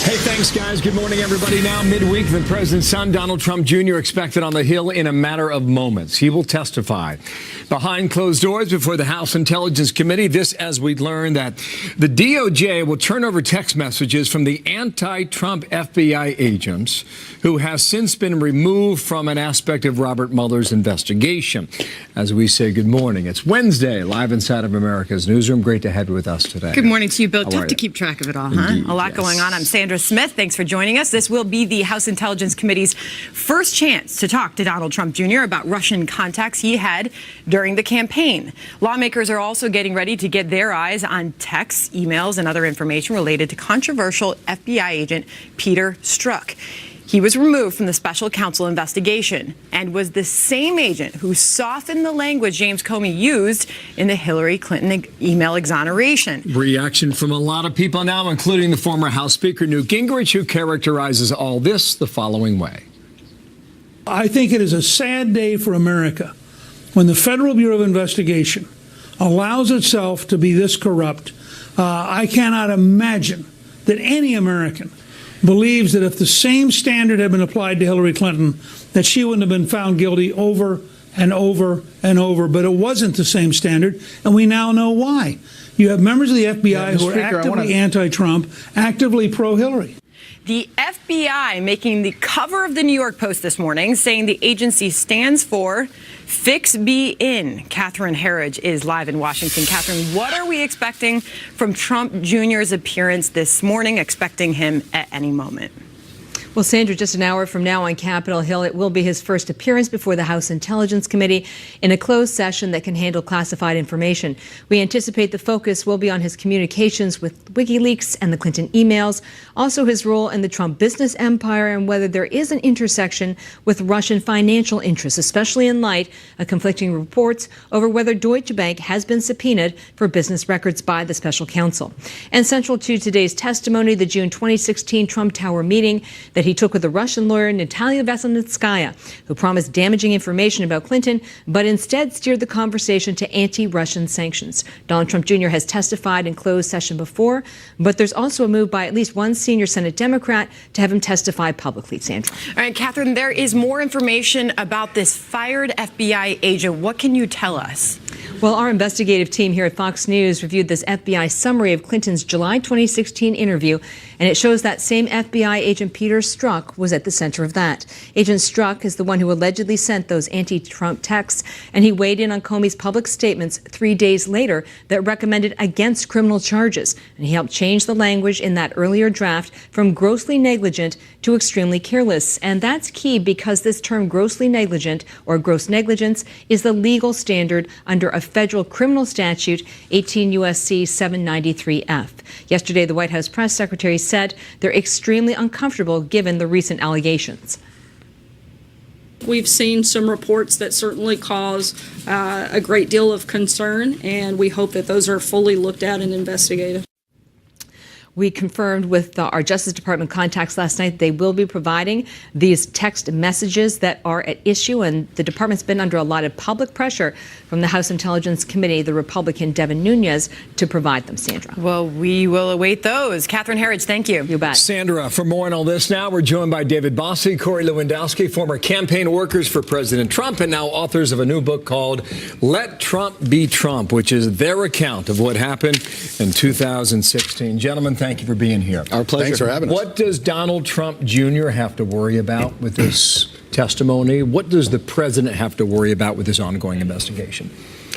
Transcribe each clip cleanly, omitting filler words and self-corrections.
Hey, thanks, guys. Good morning, everybody. Now, midweek, the president's son, Donald Trump Jr., expected on the Hill in a matter of moments. He will testify behind closed doors before the House Intelligence Committee. This, as we learned, that the DOJ will turn over text messages from the anti-Trump FBI agents who has since been removed from an aspect of Robert Mueller's investigation. As we say good morning, it's Wednesday, live inside of America's Newsroom. Great to have you with us today. Good morning to you, Bill. How Tough are to you? keep track of it all, huh? Indeed, A lot yes. going on. I'm Sandra Smith. Thanks for joining us. This will be the House Intelligence Committee's first chance to talk to Donald Trump Jr. about Russian contacts he had during the campaign. Lawmakers are also getting ready to get their eyes on texts, emails, and other information related to controversial FBI agent Peter Strzok. He was removed from the special counsel investigation and was the same agent who softened the language James Comey used in the Hillary Clinton email exoneration. Reaction from a lot of people now, including the former House Speaker Newt Gingrich, who characterizes all this the following way. I think it is a sad day for America when the Federal Bureau of Investigation allows itself to be this corrupt. I cannot imagine that any American believes that if the same standard had been applied to Hillary Clinton, that she wouldn't have been found guilty over and over and over. But it wasn't the same standard, and we now know why. You have members of the FBI who are actively anti-Trump, actively pro-Hillary. The FBI making the cover of the New York Post this morning, saying the agency stands for Fix Be In. Catherine Herridge is live in Washington. Catherine, what are we expecting from Trump Jr.'s appearance this morning, expecting him at any moment? Well, Sandra, just an hour from now on Capitol Hill, it will be his first appearance before the House Intelligence Committee in a closed session that can handle classified information. We anticipate the focus will be on his communications with WikiLeaks and the Clinton emails, also his role in the Trump business empire, and whether there is an intersection with Russian financial interests, especially in light of conflicting reports over whether Deutsche Bank has been subpoenaed for business records by the special counsel. And central to today's testimony, the June 2016 Trump Tower meeting that he took with the Russian lawyer Natalia Veselnitskaya, who promised damaging information about Clinton, but instead steered the conversation to anti-Russian sanctions. Donald Trump Jr. has testified in closed session before, but there's also a move by at least one senior Senate Democrat to have him testify publicly. Sandra. All right, Catherine, there is more information about this fired FBI agent. What can you tell us? Well, our investigative team here at Fox News reviewed this FBI summary of Clinton's July 2016 interview, and it shows that same FBI agent Peter Strzok was at the center of that. Agent Strzok is the one who allegedly sent those anti-Trump texts, and he weighed in on Comey's public statements 3 days later that recommended against criminal charges. And he helped change the language in that earlier draft from grossly negligent to extremely careless. And that's key because this term grossly negligent or gross negligence is the legal standard under a federal criminal statute, 18 U.S.C. 793F. Yesterday, the White House press secretary said they're extremely uncomfortable given the recent allegations. We've seen some reports that certainly cause a great deal of concern, and we hope that those are fully looked at and investigated. We confirmed with our Justice Department contacts last night they will be providing these text messages that are at issue, and the department's been under a lot of public pressure from the House Intelligence Committee, the Republican Devin Nunes, to provide them, Sandra. Well, we will await those. Catherine Herridge, thank you. You bet. Sandra, for more on all this now, we're joined by David Bossie, Corey Lewandowski, former campaign workers for President Trump and now authors of a new book called Let Trump Be Trump, which is their account of what happened in 2016. Gentlemen, thank you for being here. Our pleasure. Thanks for having us. What does Donald Trump Jr. have to worry about with this testimony? What does the president have to worry about with this ongoing investigation?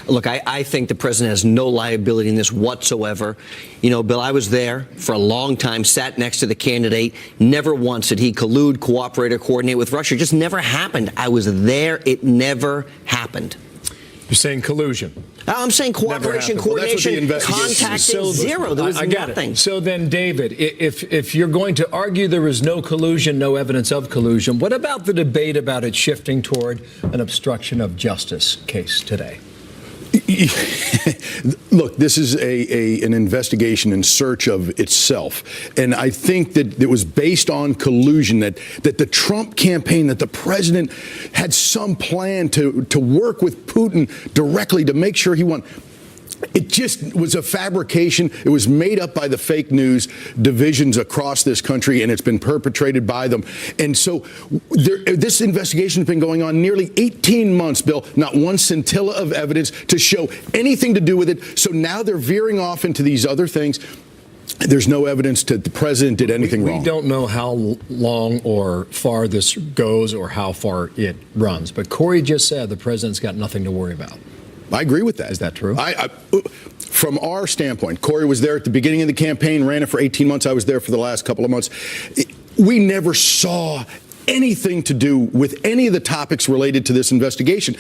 Look, I think the president has no liability in this whatsoever. You know, Bill, I was there for a long time, sat next to the candidate. Never once did he collude, cooperate, or coordinate with Russia. It just never happened. I was there. It never happened. You're saying collusion. I'm saying cooperation, coordination, contacting, zero. There was nothing. So then, David, if you're going to argue there was no collusion, no evidence of collusion, what about the debate about it shifting toward an obstruction of justice case today? Look, this is an investigation in search of itself. And I think that it was based on collusion, that the Trump campaign, that the president had some plan to work with Putin directly to make sure he won. It just was a fabrication. It was made up by the fake news divisions across this country, and it's been perpetrated by them. And so this investigation has been going on nearly 18 months, Bill. Not one scintilla of evidence to show anything to do with it. So now they're veering off into these other things. There's no evidence that the president did anything wrong. We don't know how long or far this goes or how far it runs. But Corey just said the president's got nothing to worry about. I agree with that. Is that true? From our standpoint, Corey was there at the beginning of the campaign, ran it for 18 months. I was there for the last couple of months. We never saw anything to do with any of the topics related to this investigation.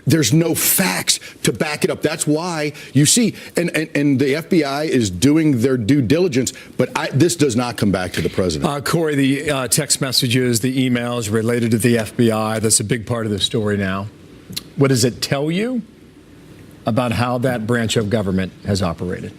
There's no facts to back it up. That's why you see, and the FBI is doing their due diligence, but this does not come back to the president. Corey, the text messages, the emails related to the FBI, that's a big part of the story now. What does it tell you about how that branch of government has operated?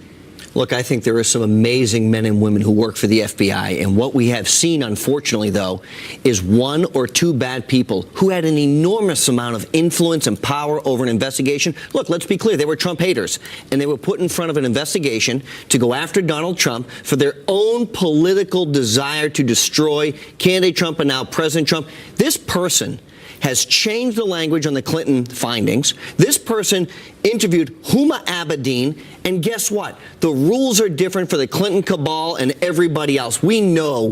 Look, I think there are some amazing men and women who work for the FBI. And what we have seen, unfortunately, though, is one or two bad people who had an enormous amount of influence and power over an investigation. Look, let's be clear. They were Trump haters, and they were put in front of an investigation to go after Donald Trump for their own political desire to destroy candidate Trump and now President Trump. This person has changed the language on the Clinton findings. This person interviewed Huma Abedin, and guess what? The rules are different for the Clinton cabal and everybody else. We know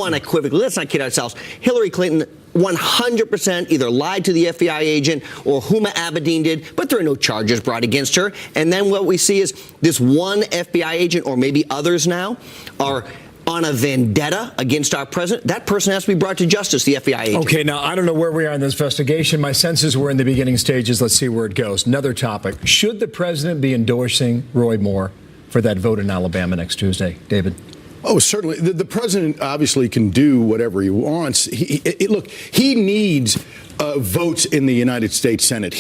unequivocally, let's not kid ourselves, Hillary Clinton 100% either lied to the FBI agent or Huma Abedin did, but there are no charges brought against her. And then what we see is this one FBI agent, or maybe others now, are on a vendetta against our president. That person has to be brought to justice, the FBI agent. Okay, now, I don't know where we are in this investigation. My sense is we're in the beginning stages. Let's see where it goes. Another topic. Should the president be endorsing Roy Moore for that vote in Alabama next Tuesday? David? Oh, certainly. The president obviously can do whatever he wants. Look, he needs votes in the United States Senate.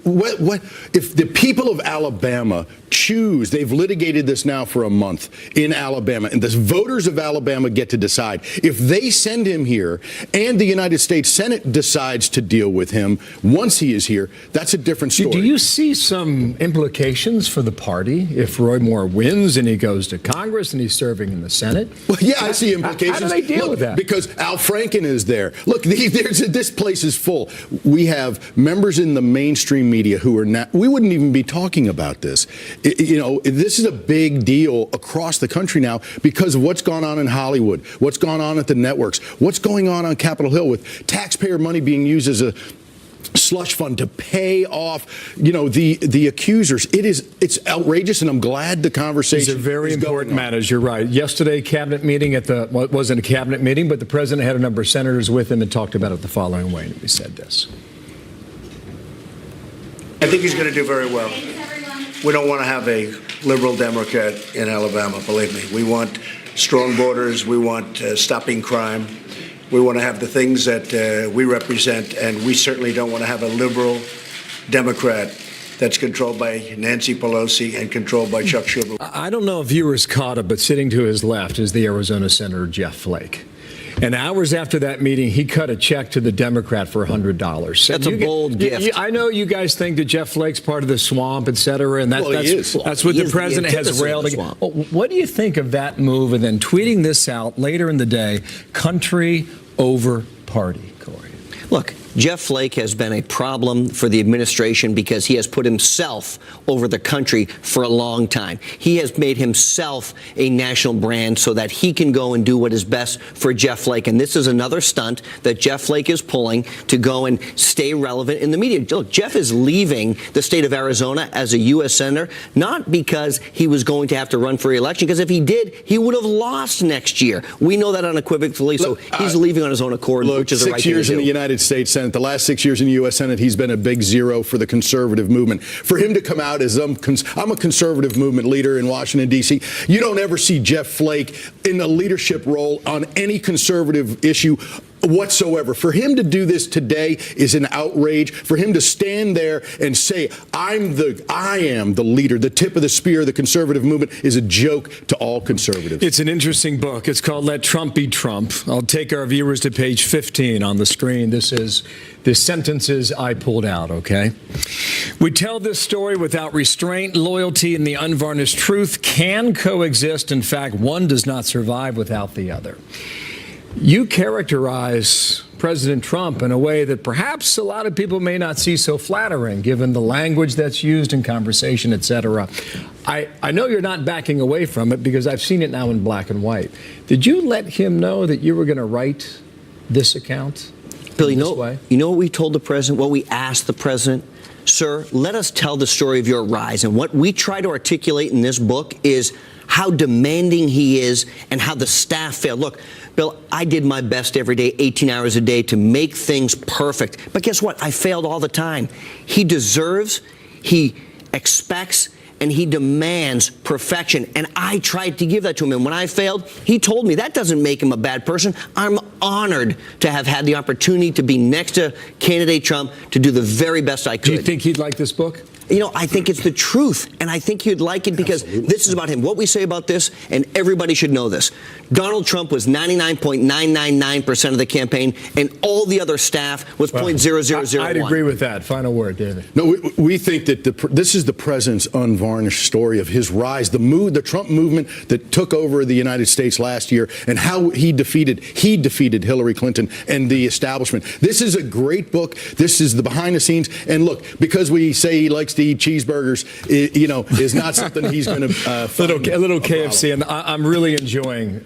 What if the people of Alabama choose? They've litigated this now for a month in Alabama, and the voters of Alabama get to decide. If they send him here and the United States Senate decides to deal with him once he is here, that's a different story. Do you see some implications for the party if Roy Moore wins and he goes to Congress and he's serving in the Senate? Well, yeah, I see implications. How do they deal with that? Because Al Franken is there. Look, this place is full. We have members in the mainstream media who are not, we wouldn't even be talking about this. This is a big deal across the country now because of what's gone on in Hollywood, what's gone on at the networks, what's going on Capitol Hill with taxpayer money being used as a slush fund to pay off, the accusers. It's outrageous, and I'm glad the conversation. These are very important matters. You're right. Yesterday, cabinet meeting it wasn't a cabinet meeting, but the president had a number of senators with him and talked about it the following way. And he said this. I think he's going to do very well. We don't want to have a liberal Democrat in Alabama, believe me. We want strong borders. We want stopping crime. We want to have the things that we represent, and we certainly don't want to have a liberal Democrat that's controlled by Nancy Pelosi and controlled by Chuck Schumer. I don't know if viewers caught it, but sitting to his left is the Arizona Senator Jeff Flake. And hours after that meeting, he cut a check to the Democrat for $100. That's a bold gift. I know you guys think that Jeff Flake's part of the swamp, et cetera, and that's what the president has railed against. What do you think of that move and then tweeting this out later in the day, country over party, Corey? Look, Jeff Flake has been a problem for the administration because he has put himself over the country for a long time. He has made himself a national brand so that he can go and do what is best for Jeff Flake. And this is another stunt that Jeff Flake is pulling to go and stay relevant in the media. Look, Jeff is leaving the state of Arizona as a U.S. senator, not because he was going to have to run for re-election, because if he did, he would have lost next year. We know that unequivocally, so he's leaving on his own accord, which is the right thing to do. 6 years in the United States Senate, the last 6 years in the U.S. Senate, he's been a big zero for the conservative movement. For him to come out as I'm a conservative movement leader in Washington, D.C., you don't ever see Jeff Flake in a leadership role on any conservative issue whatsoever. For him to do this today is an outrage. For him to stand there and say, I am the leader, the tip of the spear of the conservative movement, is a joke to all conservatives. It's an interesting book. It's called Let Trump Be Trump. I'll take our viewers to page 15 on the screen. This is the sentences I pulled out, okay? We tell this story without restraint, loyalty, and the unvarnished truth can coexist. In fact, one does not survive without the other. You characterize President Trump in a way that perhaps a lot of people may not see so flattering, given the language that's used in conversation, et cetera. I know you're not backing away from it because I've seen it now in black and white. Did you let him know that you were going to write this account? Bill, you know what we told the president, what we asked the president? Sir, let us tell the story of your rise. And what we try to articulate in this book is how demanding he is and how the staff failed. Look, Bill, I did my best every day, 18 hours a day, to make things perfect. But guess what? I failed all the time. He deserves, he expects, and he demands perfection. And I tried to give that to him. And when I failed, he told me that doesn't make him a bad person. I'm honored to have had the opportunity to be next to candidate Trump to do the very best I could. Do you think he'd like this book? You know, I think it's the truth, and I think you'd like it because this is about him. What we say about this, and everybody should know this. Donald Trump was 99.999% of the campaign, and all the other staff was 0.0001. I'd agree with that. Final word, David. No, we think that this is the president's unvarnished story of his rise, the Trump movement that took over the United States last year, and how he defeated Hillary Clinton and the establishment. This is a great book. This is the behind the scenes. And look, because we say he likes to eat cheeseburgers, is not something he's going to a little KFC, and I'm really enjoying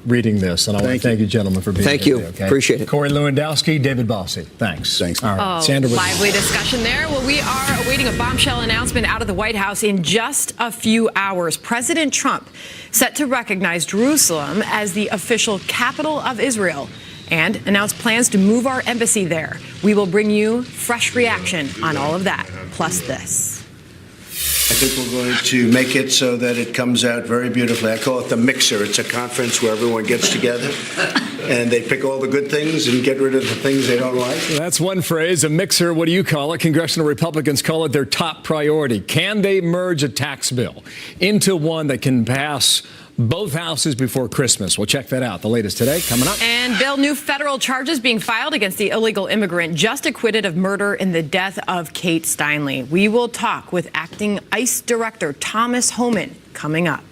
reading this, and I want to thank you, gentlemen, for being here. Thank you. Today, okay? Appreciate it. Corey Lewandowski, David Bossy. Thanks. All right. Sandra, lively discussion there. Well, we are awaiting a bombshell announcement out of the White House in just a few hours. President Trump set to recognize Jerusalem as the official capital of Israel and announce plans to move our embassy there. We will bring you fresh reaction on all of that, plus this. I think we're going to make it so that it comes out very beautifully. I call it the mixer. It's a conference where everyone gets together and they pick all the good things and get rid of the things they don't like. That's one phrase, a mixer. What do you call it? Congressional Republicans call it their top priority. Can they merge a tax bill into one that can pass both houses before Christmas? We'll check that out. The latest today coming up. And Bill, new federal charges being filed against the illegal immigrant just acquitted of murder in the death of Kate Steinle. We will talk with acting ICE Director Thomas Homan coming up.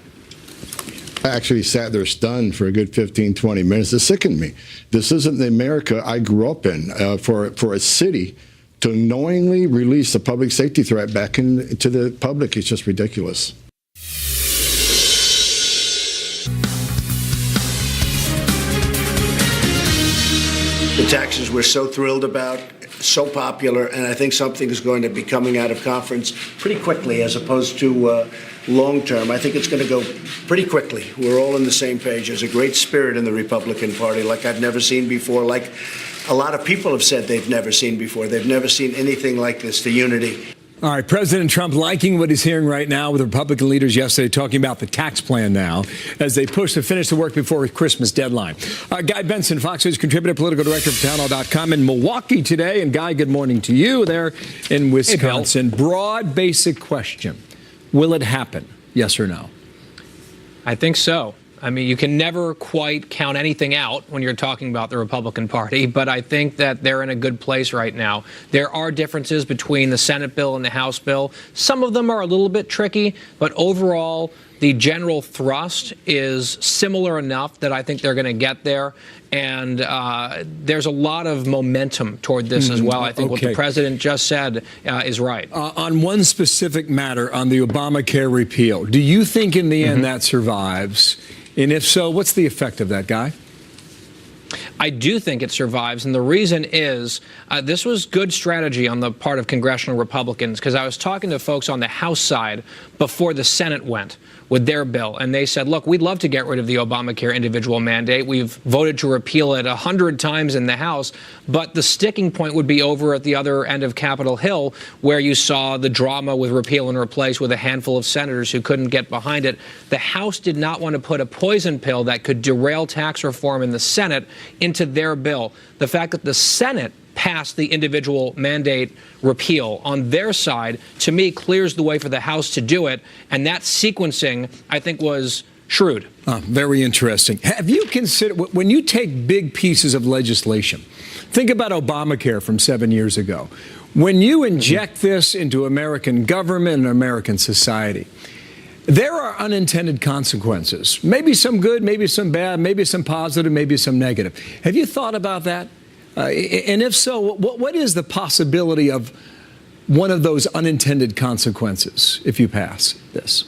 I actually sat there stunned for a good 15, 20 minutes. It sickened me. This isn't the America I grew up in. For a city to knowingly release a public safety threat back into the public is just ridiculous. The taxes we're so thrilled about, so popular, and I think something is going to be coming out of conference pretty quickly as opposed to long term. I think it's going to go pretty quickly. We're all on the same page. There's a great spirit in the Republican Party like I've never seen before, like a lot of people have said they've never seen before. They've never seen anything like this, the unity. All right, President Trump liking what he's hearing right now with Republican leaders yesterday talking about the tax plan now as they push to finish the work before his Christmas deadline. Guy Benson, Fox News contributor, political director for townhall.com in Milwaukee today. And Guy, good morning to you there in Wisconsin. Hey, broad, basic question. Will it happen? Yes or no? I think so. I mean, you can never quite count anything out when you're talking about the Republican Party, but I think that they're in a good place right now. There are differences between the Senate bill and the House bill. Some of them are a little bit tricky, but overall, the general thrust is similar enough that I think they're going to get there. And there's a lot of momentum toward this as well. I think what the president just said is right. On one specific matter, on the Obamacare repeal, do you think in the end that survives? And if so, what's the effect of that, Guy? I do think it survives, and the reason is this was good strategy on the part of congressional Republicans, because I was talking to folks on the House side before the Senate went, with their bill. And they said, look, we'd love to get rid of the Obamacare individual mandate. We've voted to repeal it 100 times in the House. But the sticking point would be over at the other end of Capitol Hill, where you saw the drama with repeal and replace with a handful of senators who couldn't get behind it. The House did not want to put a poison pill that could derail tax reform in the Senate into their bill. The fact that the Senate passed the individual mandate repeal on their side, to me, clears the way for the House to do it. And that sequencing, I think, was shrewd. Very interesting. Have you considered, when you take big pieces of legislation, think about Obamacare from 7 years ago. When you inject this into American government and American society, there are unintended consequences. Maybe some good, maybe some bad, maybe some positive, maybe some negative. Have you thought about that? And if so, what is the possibility of one of those unintended consequences if you pass this?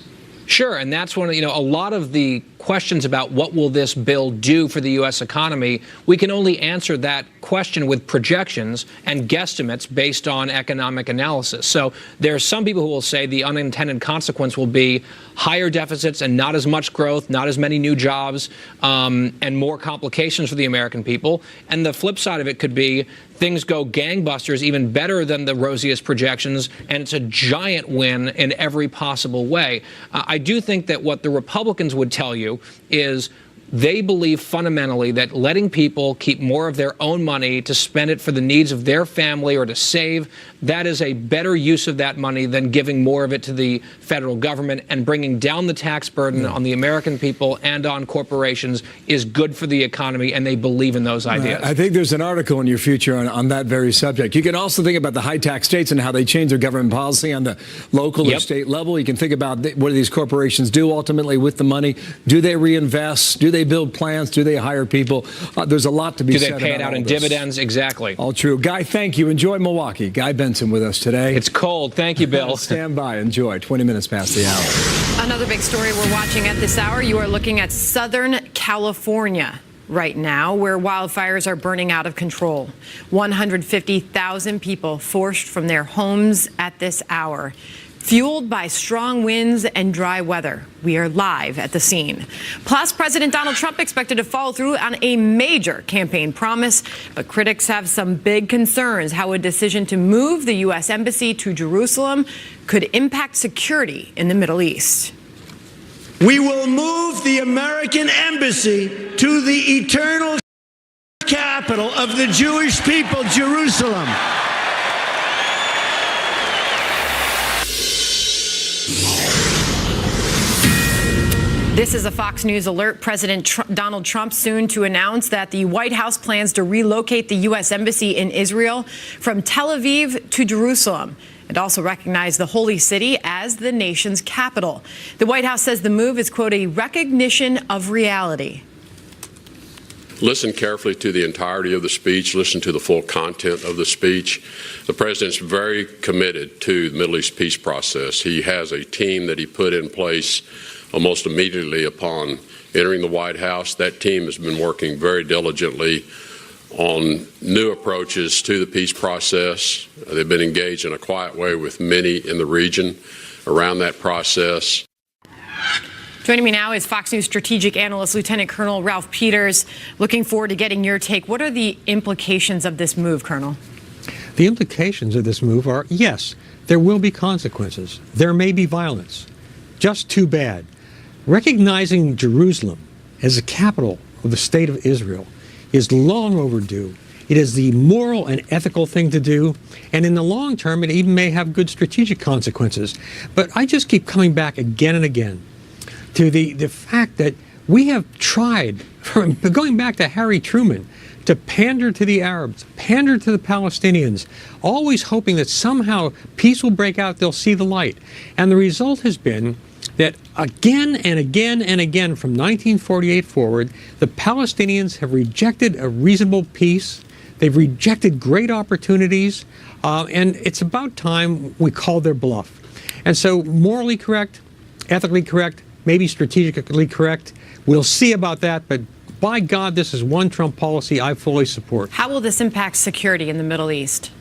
Sure, and that's one of, a lot of the questions about what will this bill do for the U.S. economy, we can only answer that question with projections and guesstimates based on economic analysis. So there are some people who will say the unintended consequence will be higher deficits and not as much growth, not as many new jobs, and more complications for the American people. And the flip side of it could be things go gangbusters, even better than the rosiest projections, and it's a giant win in every possible way. I do think that what the Republicans would tell you is they believe fundamentally that letting people keep more of their own money to spend it for the needs of their family or to save, that is a better use of that money than giving more of it to the federal government, and bringing down the tax burden on the American people and on corporations is good for the economy, and they believe in those ideas. I think there's an article in your future on that very subject. You can also think about the high-tax states and how they change their government policy on the local or state level. You can think about what do these corporations do ultimately with the money. Do they reinvest? Do they build plants? Do they hire people? There's a lot to be said about Do they pay it out in dividends? Exactly. All true. Guy, thank you. Enjoy Milwaukee. Guy Benson with us today. It's cold. Thank you, Bill. Stand by. Enjoy. 20 minutes past the hour. Another big story we're watching at this hour. You are looking at Southern California right now, where wildfires are burning out of control. 150,000 people forced from their homes at this hour, fueled by strong winds and dry weather. We are live at the scene. Plus, President Donald Trump expected to follow through on a major campaign promise, but critics have some big concerns how a decision to move the U.S. Embassy to Jerusalem could impact security in the Middle East. We will move the American Embassy to the eternal capital of the Jewish people, Jerusalem. This is a Fox News alert. President Donald Trump soon to announce that the White House plans to relocate the U.S. Embassy in Israel from Tel Aviv to Jerusalem, and also recognize the Holy City as the nation's capital. The White House says the move is, quote, a recognition of reality. Listen carefully to the entirety of the speech. Listen to the full content of the speech. The president's very committed to the Middle East peace process. He has a team that he put in place almost immediately upon entering the White House. That team has been working very diligently on new approaches to the peace process. They've been engaged in a quiet way with many in the region around that process. Joining me now is Fox News strategic analyst Lieutenant Colonel Ralph Peters. Looking forward to getting your take. What are the implications of this move, Colonel? The implications of this move are, yes, there will be consequences. There may be violence. Just too bad. Recognizing Jerusalem as the capital of the state of Israel is long overdue. It is the moral and ethical thing to do, and in the long term, it even may have good strategic consequences. But I just keep coming back again and again to the fact that we have tried, from going back to Harry Truman, to pander to the Arabs, pander to the Palestinians, always hoping that somehow peace will break out, they'll see the light. And the result has been that again and again and again from 1948 forward, the Palestinians have rejected a reasonable peace. They've rejected great opportunities, and it's about time we call their bluff. And so morally correct, ethically correct, maybe strategically correct. We'll see about that, but by God, this is one Trump policy I fully support. How will this impact security in the Middle East?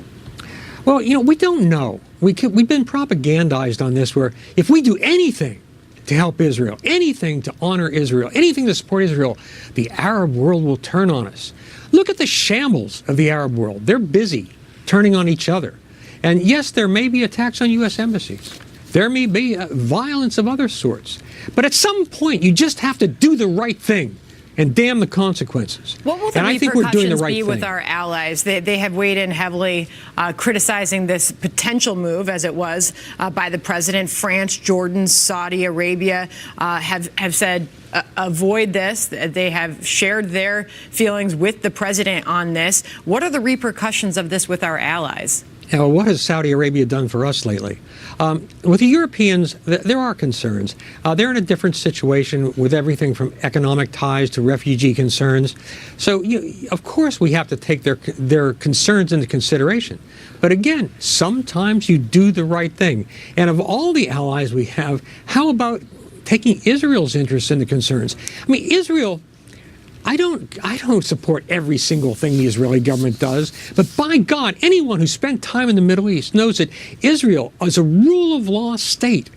Well, we don't know. We've been propagandized on this, where if we do anything to help Israel, anything to honor Israel, anything to support Israel, the Arab world will turn on us. Look at the shambles of the Arab world. They're busy turning on each other. And yes, there may be attacks on U.S. embassies. There may be violence of other sorts. But at some point, you just have to do the right thing and damn the consequences. What will the and I think we're doing the right be thing. with our allies? They have weighed in heavily, criticizing this potential move, as it was, by the president. France, Jordan, Saudi Arabia have said, avoid this. They have shared their feelings with the president on this. What are the repercussions of this with our allies? Now, what has Saudi Arabia done for us lately? With the Europeans, there are concerns. They're in a different situation with everything from economic ties to refugee concerns. So, of course, we have to take their concerns into consideration. But again, sometimes you do the right thing. And of all the allies we have, how about taking Israel's interests into concerns? I mean, Israel... I don't support every single thing the Israeli government does, but by God, anyone who spent time in the Middle East knows that Israel is a rule of law state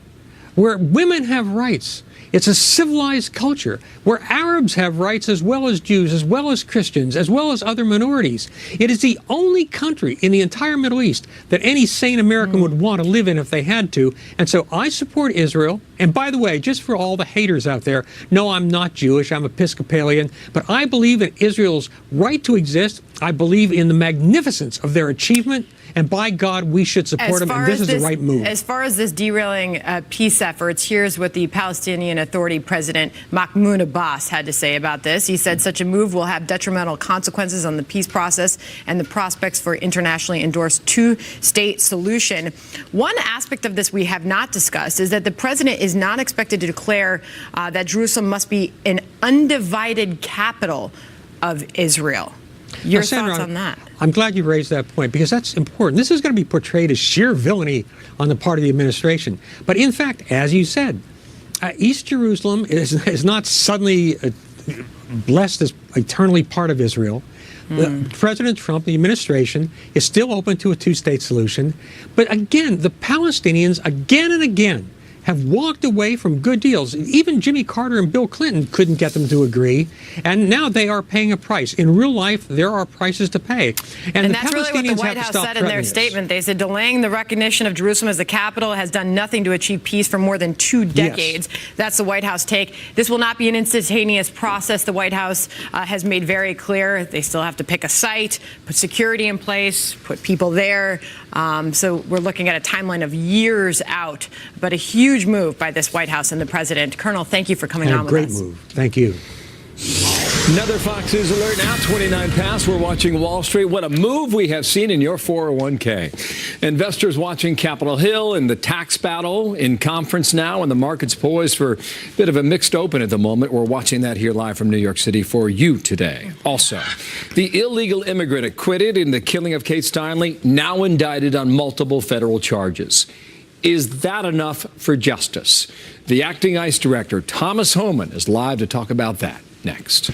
where women have rights. It's a civilized culture where Arabs have rights as well as Jews, as well as Christians, as well as other minorities. It is the only country in the entire Middle East that any sane American would want to live in if they had to. And so I support Israel. And by the way, just for all the haters out there, no, I'm not Jewish. I'm Episcopalian. But I believe in Israel's right to exist. I believe in the magnificence of their achievement. And by God, we should support them, and this is the right move. As far as this derailing peace efforts, here's what the Palestinian Authority President Mahmoud Abbas had to say about this. He said such a move will have detrimental consequences on the peace process and the prospects for internationally endorsed two-state solution. One aspect of this we have not discussed is that the president is not expected to declare that Jerusalem must be an undivided capital of Israel. Your thoughts on that? I'm glad you raised that point because that's important. This is going to be portrayed as sheer villainy on the part of the administration. But in fact, as you said, East Jerusalem is not suddenly blessed as eternally part of Israel. President Trump, the administration, is still open to a two-state solution. But again, the Palestinians, again and again, have walked away from good deals. Even Jimmy Carter and Bill Clinton couldn't get them to agree, and now they are paying a price. In real life, there are prices to pay. And that's really what the White House said in their statement. They said delaying the recognition of Jerusalem as the capital has done nothing to achieve peace for more than 2 decades. Yes. That's the White House take. This will not be an instantaneous process. The White House has made very clear they still have to pick a site, put security in place, put people there. So we're looking at a timeline of years out, but a huge move by this White House and the president. Colonel, thank you for coming on with us. Great move. Thank you. Another Fox News alert now, 29 past. We're watching Wall Street. What a move we have seen in your 401k. Investors watching Capitol Hill and the tax battle in conference now, and the market's poised for a bit of a mixed open at the moment. We're watching that here live from New York City for you today. Also, the illegal immigrant acquitted in the killing of Kate Steinle, now indicted on multiple federal charges. Is that enough for justice? The acting ICE director, Thomas Homan, is live to talk about that next.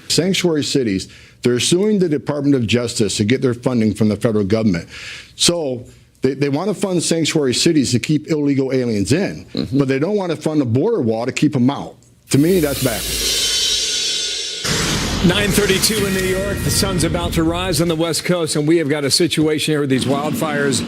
Sanctuary cities, they're suing the Department of Justice to get their funding from the federal government. So they want to fund sanctuary cities to keep illegal aliens in, but they don't want to fund a border wall to keep them out. To me, that's bad. 9:32 in New York. The sun's about to rise on the West Coast, and we have got a situation here with these wildfires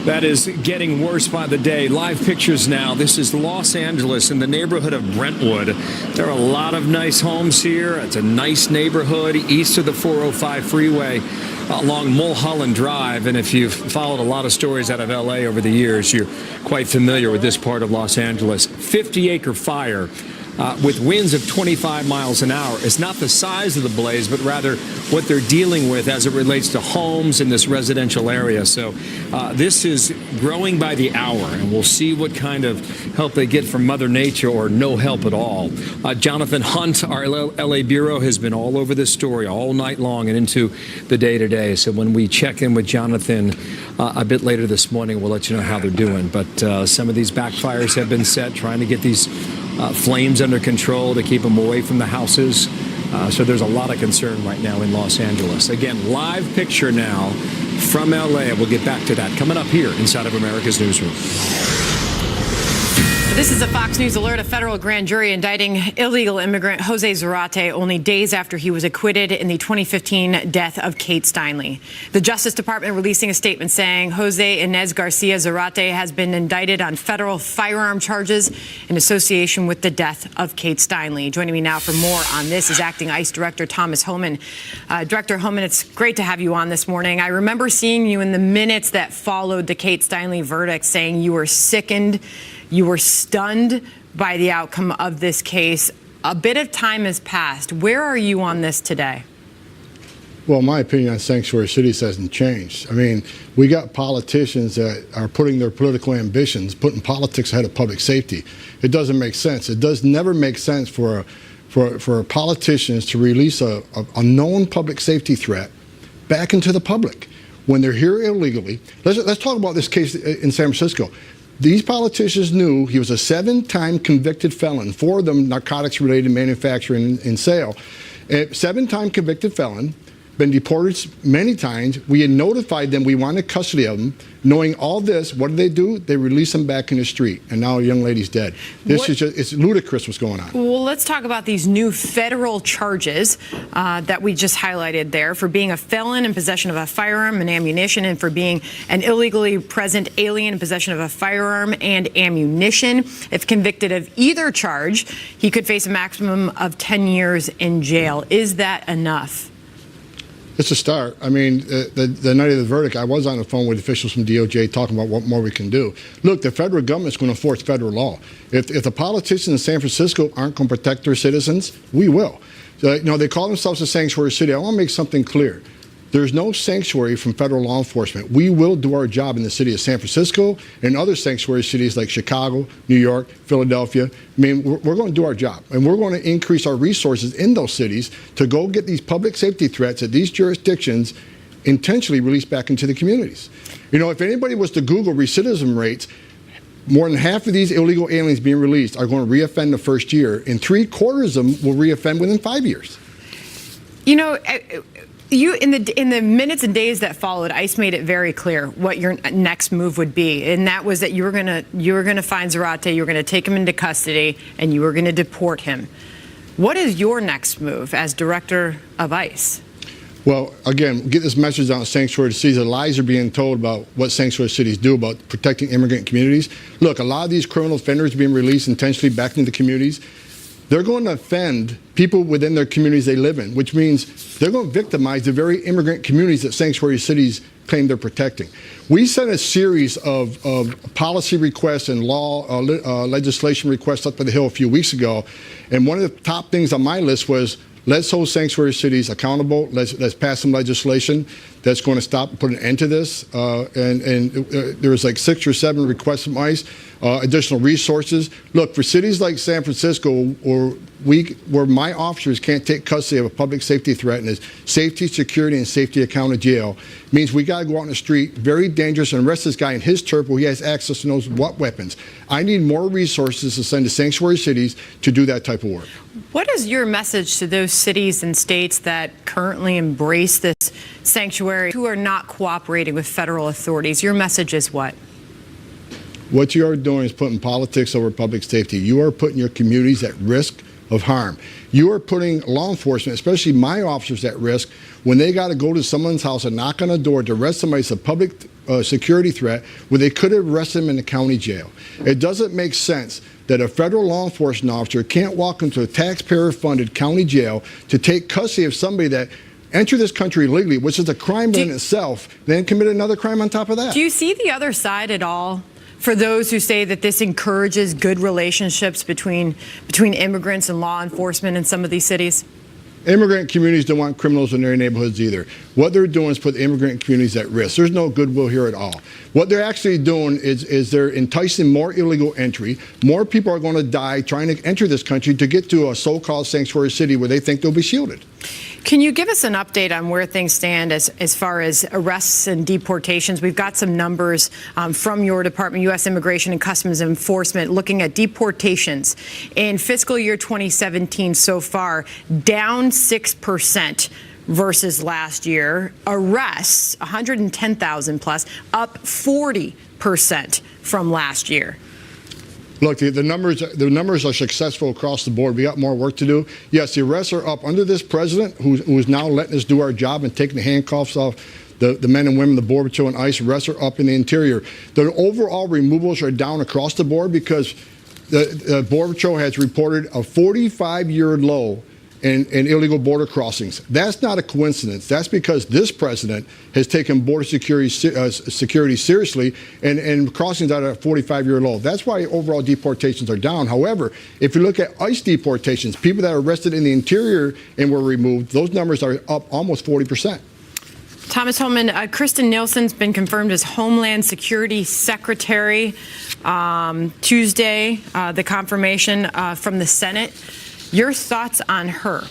that is getting worse by the day. Live pictures now. This is Los Angeles in the neighborhood of Brentwood. There are a lot of nice homes here. It's a nice neighborhood east of the 405 freeway along Mulholland Drive. And if you've followed a lot of stories out of L.A. over the years, you're quite familiar with this part of Los Angeles. 50-acre fire. With winds of 25 miles an hour. It's not the size of the blaze, but rather what they're dealing with as it relates to homes in this residential area. So this is growing by the hour, and we'll see what kind of help they get from Mother Nature or no help at all. Jonathan Hunt, our L.A. Bureau, has been all over this story all night long and into the day today. So when we check in with Jonathan a bit later this morning, we'll let you know how they're doing. But some of these backfires have been set, trying to get these flames under control to keep them away from the houses. So there's a lot of concern right now in Los Angeles. Again, live picture now from L.A. We'll get back to that coming up here inside of America's Newsroom. This is a Fox News alert. A federal grand jury indicting illegal immigrant Jose Zarate only days after he was acquitted in the 2015 death of Kate Steinle. The Justice Department releasing a statement saying Jose Inez Garcia Zarate has been indicted on federal firearm charges in association with the death of Kate Steinle. Joining me now for more on this is Acting ICE Director Thomas Homan. Director Homan, it's great to have you on this morning. I remember seeing you in the minutes that followed the Kate Steinle verdict saying you were sickened. You were stunned by the outcome of this case. A bit of time has passed. Where are you on this today? Well, my opinion on sanctuary cities hasn't changed. I mean, we got politicians that are putting their political ambitions, putting politics ahead of public safety. It doesn't make sense. It does never make sense for politicians to release a known public safety threat back into the public when they're here illegally. Let's talk about this case in San Francisco. These politicians knew he was a 7-time convicted felon, 4 of them narcotics-related manufacturing and sale. A 7-time convicted felon, been deported many times. We had notified them we wanted custody of him. Knowing all this, what do? They release him back in the street, and now a young lady's dead. It's ludicrous what's going on. Well, let's talk about these new federal charges that we just highlighted there for being a felon in possession of a firearm and ammunition, and for being an illegally present alien in possession of a firearm and ammunition. If convicted of either charge, he could face a maximum of 10 years in jail. Is that enough? It's a start. I mean, the night of the verdict, I was on the phone with officials from DOJ talking about what more we can do. Look, the federal government's going to enforce federal law. If the politicians in San Francisco aren't going to protect their citizens, we will. So, they call themselves a sanctuary city. I want to make something clear. There's no sanctuary from federal law enforcement. We will do our job in the city of San Francisco and other sanctuary cities like Chicago, New York, Philadelphia. I mean, we're going to do our job, and we're going to increase our resources in those cities to go get these public safety threats that these jurisdictions intentionally release back into the communities. If anybody was to Google recidivism rates, more than half of these illegal aliens being released are going to reoffend the first year, and 3/4 of them will reoffend within 5 years. You in the minutes and days that followed, ICE made it very clear what your next move would be, and that was that you were gonna find Zarate, you were gonna take him into custody, and you were gonna deport him. What is your next move as director of ICE? Well, again, get this message out in sanctuary cities. The lies are being told about what sanctuary cities do about protecting immigrant communities. Look, a lot of these criminal offenders being released intentionally back into the communities. They're going to offend people within their communities they live in, which means they're going to victimize the very immigrant communities that sanctuary cities claim they're protecting. We sent a series of policy requests and legislation requests up to the Hill a few weeks ago, and one of the top things on my list was let's hold sanctuary cities accountable. Let's pass some legislation that's going to stop and put an end to this. There was like 6 or 7 requests from ICE, additional resources. Look, for cities like San Francisco, where my officers can't take custody of a public safety threat, and is safety, security, and safety account of jail, means we got to go out in the street, very dangerous, and arrest this guy in his turf where he has access to knows what weapons. I need more resources to send to sanctuary cities to do that type of work. What is your message to those cities and states that currently embrace this sanctuary, who are not cooperating with federal authorities? Your message is what? What you are doing is putting politics over public safety. You are putting your communities at risk of harm. You are putting law enforcement, especially my officers, at risk when they got to go to someone's house and knock on a door to arrest somebody as a public security threat where they could have arrested them in the county jail. It doesn't make sense that a federal law enforcement officer can't walk into a taxpayer-funded county jail to take custody of somebody that entered this country illegally, which is a crime in itself, then commit another crime on top of that. Do you see the other side at all? For those who say that this encourages good relationships between immigrants and law enforcement in some of these cities? Immigrant communities don't want criminals in their neighborhoods either. What they're doing is put the immigrant communities at risk. There's no goodwill here at all. What they're actually doing is they're enticing more illegal entry. More people are going to die trying to enter this country to get to a so-called sanctuary city where they think they'll be shielded. Can you give us an update on where things stand as far as arrests and deportations? We've got some numbers from your department, U.S. Immigration and Customs Enforcement, looking at deportations in fiscal year 2017 so far, down 6% versus last year. Arrests, 110,000 plus, up 40% from last year. Look, the numbers are successful across the board. We got more work to do. Yes, the arrests are up under this president, who's now letting us do our job and taking the handcuffs off the men and women, the Border Patrol and ICE. Arrests are up in the interior. The overall removals are down across the board because the Border Patrol has reported a 45-year low in illegal border crossings. That's not a coincidence. That's because this president has taken border security seriously, and crossings are at a 45-year low. That's why overall deportations are down. However, if you look at ICE deportations, people that are arrested in the interior and were removed, those numbers are up almost 40%. Thomas Homan, Kristen Nielsen's been confirmed as Homeland Security Secretary. Tuesday, the confirmation from the Senate. Your thoughts on her?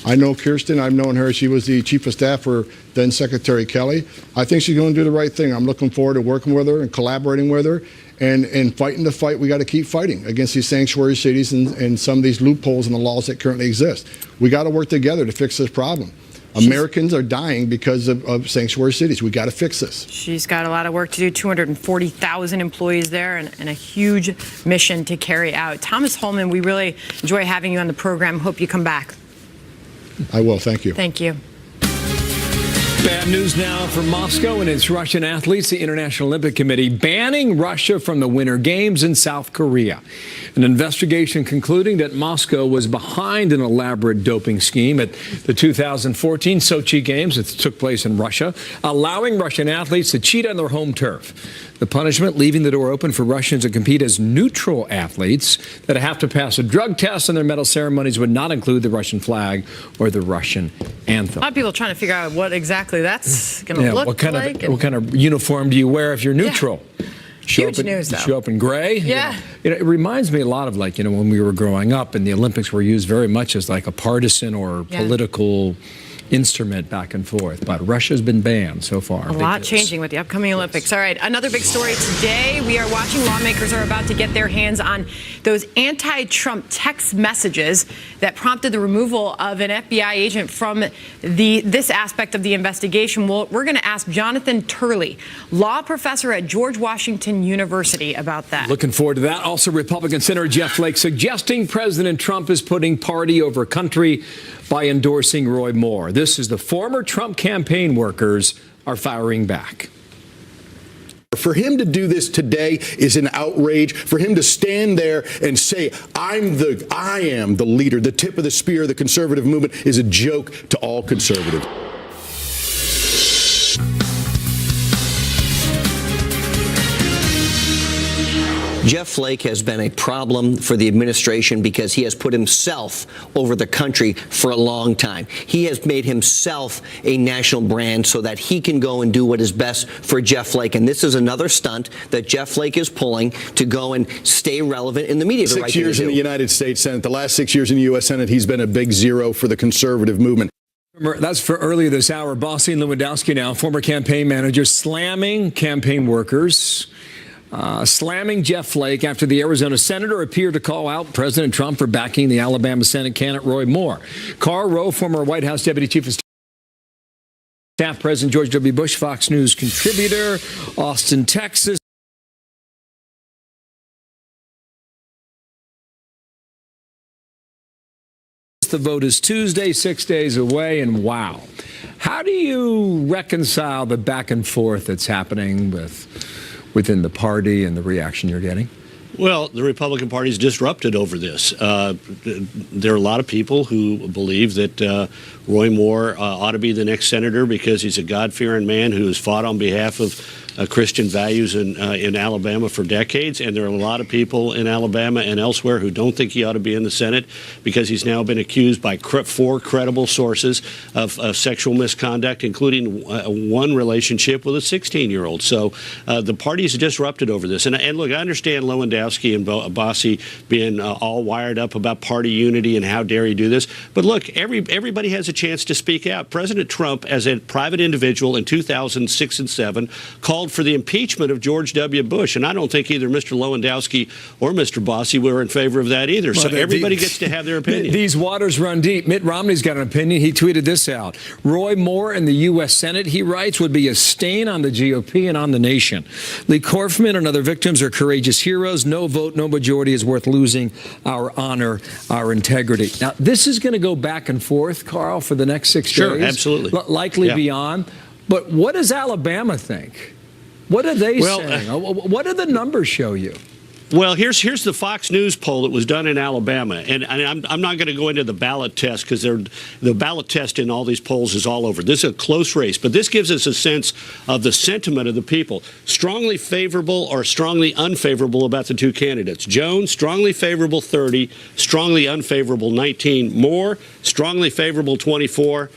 I know Kirsten. I've known her. She was the chief of staff for then Secretary Kelly. I think she's going to do the right thing. I'm looking forward to working with her and collaborating with her and fighting the fight we got to keep fighting against these sanctuary cities and some of these loopholes in the laws that currently exist. We got to work together to fix this problem. Americans are dying because of sanctuary cities. We got to fix this. She's got a lot of work to do, 240,000 employees there and a huge mission to carry out. Thomas Homan, we really enjoy having you on the program. Hope you come back. I will. Thank you. Thank you. Bad news now from Moscow and its Russian athletes. The International Olympic Committee banning Russia from the Winter Games in South Korea. An investigation concluding that Moscow was behind an elaborate doping scheme at the 2014 Sochi Games that took place in Russia, allowing Russian athletes to cheat on their home turf. The punishment leaving the door open for Russians to compete as neutral athletes that have to pass a drug test, and their medal ceremonies would not include the Russian flag or the Russian anthem. A lot of people trying to figure out what exactly that's going to look like. What kind of uniform do you wear if you're neutral? Yeah. Huge news, though. Show up in gray? Yeah. It reminds me a lot of when we were growing up and the Olympics were used very much as like a partisan or political instrument back and forth. But Russia's been banned so far. A lot changing with the upcoming Olympics. All right, another big story today. We are watching lawmakers are about to get their hands on those anti-Trump text messages that prompted the removal of an FBI agent from this aspect of the investigation. Well, we're going to ask Jonathan Turley, law professor at George Washington University, about that. Looking forward to that. Also, Republican Senator Jeff Flake suggesting President Trump is putting party over country by endorsing Roy Moore. This is the former Trump campaign workers are firing back. For him to do this today is an outrage. For him to stand there and say, I am the leader, the tip of the spear of the conservative movement, is a joke to all conservatives. Jeff Flake has been a problem for the administration because he has put himself over the country for a long time. He has made himself a national brand so that he can go and do what is best for Jeff Flake. And this is another stunt that Jeff Flake is pulling to go and stay relevant in the media. 6 years in the United States Senate, the last 6 years in the U.S. Senate, he's been a big zero for the conservative movement. That's for earlier this hour. Bossy Lewandowski now, former campaign manager, slamming campaign workers. Slamming Jeff Flake after the Arizona senator appeared to call out President Trump for backing the Alabama Senate candidate Roy Moore. Carl Rowe, former White House Deputy Chief of Staff President George W. Bush, Fox News contributor, Austin, Texas. The vote is Tuesday, 6 days away, and wow. How do you reconcile the back and forth that's happening within the party and the reaction you're getting? Well, the Republican Party is disrupted over this. There are a lot of people who believe that Roy Moore ought to be the next senator because he's a God-fearing man who has fought on behalf of Christian values in Alabama for decades, and there are a lot of people in Alabama and elsewhere who don't think he ought to be in the Senate because he's now been accused by 4 credible sources of sexual misconduct, including one relationship with a 16-year-old. So the party is disrupted over this. And look, I understand Lewandowski and Bossy being all wired up about party unity and how dare he do this. But look, everybody has a chance to speak out. President Trump, as a private individual in 2006 and 2007, called called for the impeachment of George W. Bush, and I don't think either Mr. Lewandowski or Mr. Bossie were in favor of that either. So everybody gets to have their opinion. These waters run deep. Mitt Romney's got an opinion. He tweeted this out. Roy Moore in the U.S. Senate, he writes, would be a stain on the GOP and on the nation. Lee Corfman and other victims are courageous heroes. No vote, no majority is worth losing our honor, our integrity. Now, this is going to go back and forth, Carl, for the next 6 days. Sure, absolutely. Likely beyond. But what does Alabama think? What are they saying? What do the numbers show you? Well, here's the Fox News poll that was done in Alabama, and I'm not going to go into the ballot test because the ballot test in all these polls is all over. This is a close race, but this gives us a sense of the sentiment of the people. Strongly favorable or strongly unfavorable about the two candidates. Jones, strongly favorable 30, strongly unfavorable 19. Moore, strongly favorable 24.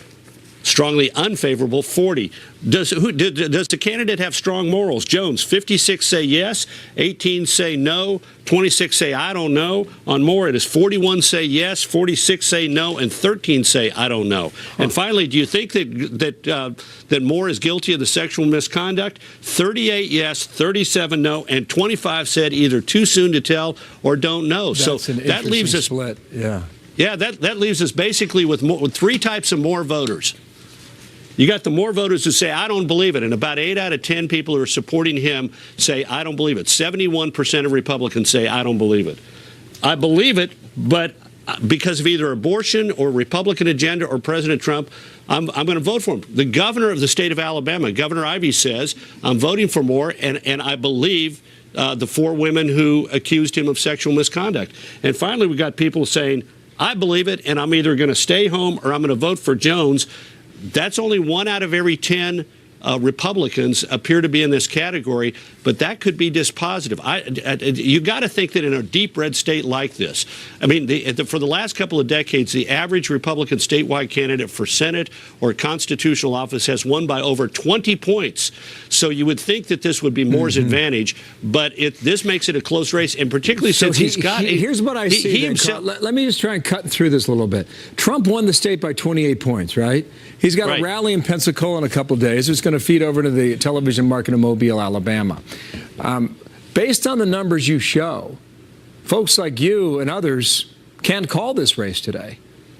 Strongly unfavorable 40. Does the candidate have strong morals? Jones, 56 say yes, 18 say no, 26 say I don't know. On Moore, it is 41 say yes, 46 say no, and 13 say I don't know. And finally, do you think that Moore is guilty of the sexual misconduct? 38 yes, 37 no, and 25 said either too soon to tell or don't know. That's so that leaves us split. Yeah. Yeah, that leaves us basically with three types of Moore voters. You got the Moore voters who say, I don't believe it, and about 8 out of 10 people who are supporting him say, I don't believe it. 71% of Republicans say, I don't believe it. I believe it, but because of either abortion or Republican agenda or President Trump, I'm going to vote for him. The governor of the state of Alabama, Governor Ivey, says, I'm voting for Moore, and I believe the 4 women who accused him of sexual misconduct. And finally, we got people saying, I believe it, and I'm either going to stay home or I'm going to vote for Jones. That's only 1 out of every 10 Republicans appear to be in this category, but that could be dispositive. You got to think that in a deep red state like this, I mean, for the last couple of decades, the average Republican statewide candidate for Senate or constitutional office has won by over 20 points. So you would think that this would be Moore's advantage, but this makes it a close race, and particularly since he's got. Here's what I see. Let me just try and cut through this a little bit. Trump won the state by 28 points, right? He's got a rally in Pensacola in a couple of days. It's going to feed over to the television market in Mobile, Alabama. Based on the numbers you show, folks like you and others can't call this race today,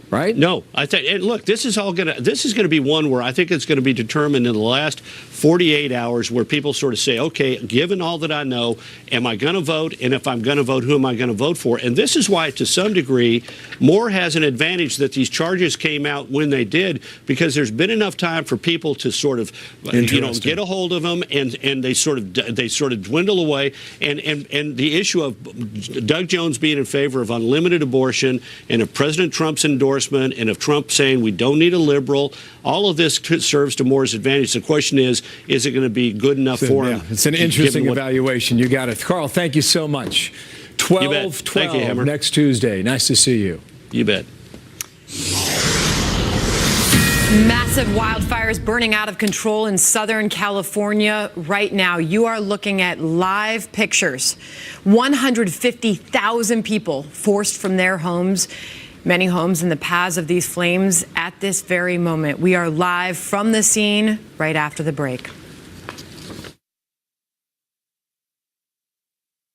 right? No, I think. And look, this is going to be one where I think it's going to be determined in the last 48 hours, where people sort of say, okay, given all that I know, am I going to vote? And if I'm going to vote, who am I going to vote for? And this is why, to some degree, Moore has an advantage that these charges came out when they did, because there's been enough time for people to sort of, get a hold of them, and they sort of dwindle away. And the issue of Doug Jones being in favor of unlimited abortion, and of President Trump's endorsement, and of Trump saying we don't need a liberal, all of this serves to Moore's advantage. The question is it going to be good enough for him? It's an interesting evaluation. You got it. Carl, thank you so much. 12/12 next Tuesday. Nice to see you. You bet. Massive wildfires burning out of control in Southern California right now. You are looking at live pictures. 150,000 people forced from their homes. Many homes in the paths of these flames at this very moment. We are live from the scene right after the break.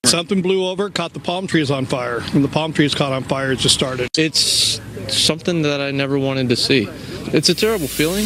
Something blew over, caught the palm trees on fire. When the palm trees caught on fire, it just started. It's something that I never wanted to see. It's a terrible feeling.